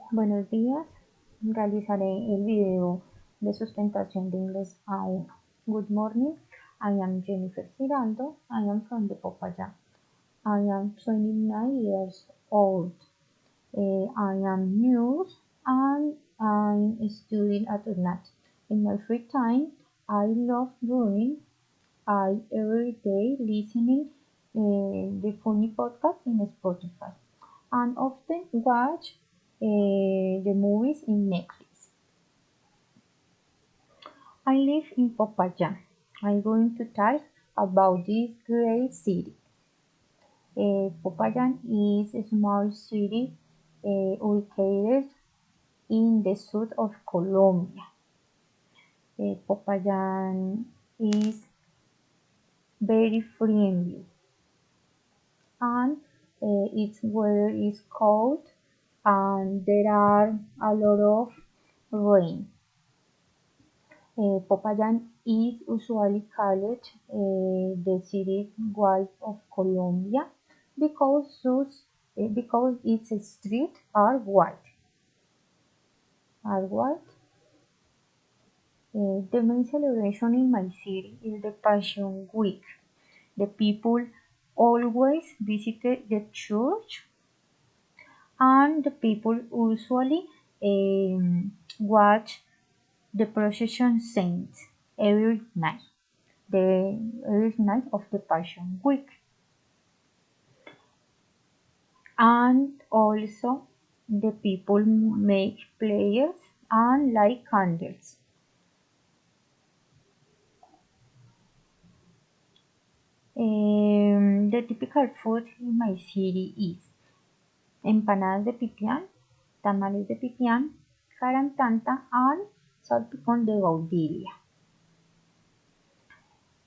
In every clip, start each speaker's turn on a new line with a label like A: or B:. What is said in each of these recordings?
A: Buenos días, realizaré el video de sustentación de inglés A1. Good morning, I am Jennifer Giraldo, I am from the Popaya. I am 29 years old. I am new and I'm studying at night. In my free time, I love reading. I every day listening the funny podcast in Spotify and often watch the movies in Netflix. I live in Popayán. I'm going to talk about this great city. Popayán is a small city located in the south of Colombia. Popayán is very friendly and its weather is cold and there are a lot of rain. Popayán is usually called the city white of Colombia because its streets are white. The main celebration in my city is the Passion Week. The people always visit the church, and the people usually watch the procession saints every night. Every night of the Passion Week. And also the people make prayers and light candles. The typical food in my city is empanadas de pipián, tamales de pipián, carantanta, and salpicón de gaudilla.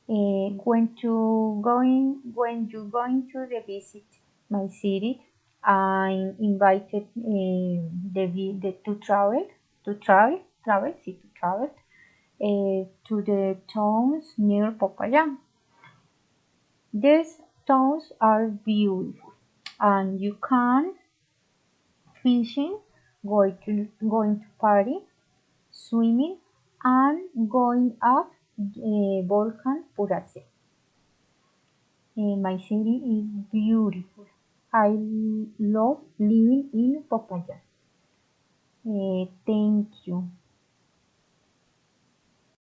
A: When you going to the visit my city, I'm invited to travel to the towns near Popayán. These towns are beautiful, and you can fishing, going to party, swimming, and going up Volcan Puracé. My city is beautiful. I love living in Popayán. Thank you.